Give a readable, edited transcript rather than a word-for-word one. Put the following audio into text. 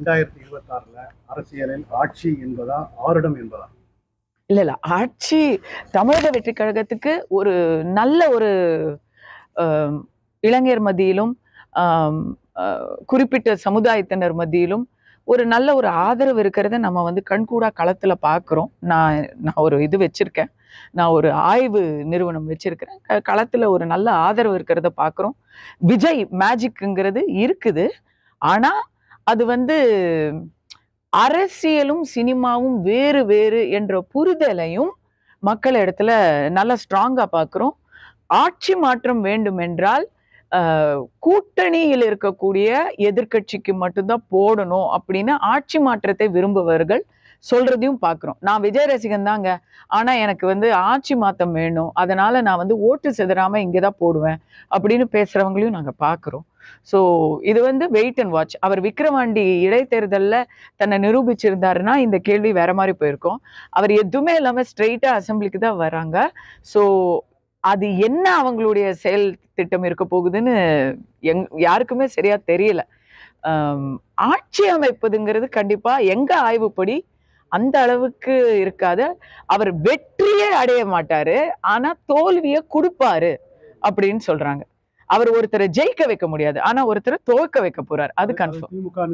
2026ல அரசியலில் ஆட்சி என்பதா ஆருடம் என்பதா? இல்ல ஆட்சி தமிழக வெற்றி கழகத்துக்கு ஒரு நல்ல ஒரு இளைஞர் மத்தியிலும் குறிப்பிட்ட சமுதாயத்தினர் மத்தியிலும் ஒரு நல்ல ஒரு ஆதரவு இருக்கிறத நம்ம வந்து கண்கூடா களத்துல பார்க்குறோம். நான் ஒரு இது வச்சிருக்கேன். நான் ஒரு ஆய்வு நிறுவனம் வச்சிருக்கிறேன். களத்துல ஒரு நல்ல ஆதரவு இருக்கிறத பார்க்குறோம். விஜய் மேஜிக்ங்கிறது இருக்குது. ஆனா அது வந்து அரசியலும் சினிமாவும் வேறு வேறு என்ற புரிதலையும் மக்கள் இடத்துல நல்லா ஸ்ட்ராங்கா பார்க்குறோம். ஆட்சி மாற்றம் வேண்டும் என்றால் கூட்டணியில் இருக்கக்கூடிய எதிர்கட்சிக்கு மட்டும்தான் போடணும் அப்படின்னு ஆட்சி மாற்றத்தை விரும்புபவர்கள் சொல்றதையும் பார்க்குறோம். நான் விஜய் ரசிகன் தாங்க, ஆனா எனக்கு வந்து ஆட்சி மாற்றம் வேணும், அதனால நான் வந்து ஓட்டு சிதறாம இங்கதான் போடுவேன் அப்படின்னு பேசுறவங்களையும் நாங்க பார்க்குறோம். ஸோ இது வந்து வெயிட் அண்ட் வாட்ச். அவர் விக்கிரவாண்டி இடைத்தேர்தல்ல தன்னை நிரூபிச்சிருந்தாருன்னா இந்த கேள்வி வேற மாதிரி போயிருக்கும். அவர் எதுவுமே இல்லாம ஸ்ட்ரெயிட்டா அசம்பிளிக்கு தான் வராங்க. ஸோ அது என்ன அவங்களுடைய செயல் திட்டம் இருக்க போகுதுன்னு யாருக்குமே சரியா தெரியல. ஆட்சி அமைப்பதுங்கிறது கண்டிப்பா எங்க ஆய்வுப்படி அந்த அளவுக்கு இருக்காது. அவர் வெற்றியே அடைய மாட்டாரு, ஆனா தோல்வியை கொடுப்பாரு அப்படின்னு சொல்றாங்க. அவர் ஒருத்தரை ஜெயிக்க வைக்க முடியாது, ஆனா ஒருத்தரை துவக்க வைக்க போறாரு, அது கன்ஃபார்ம்.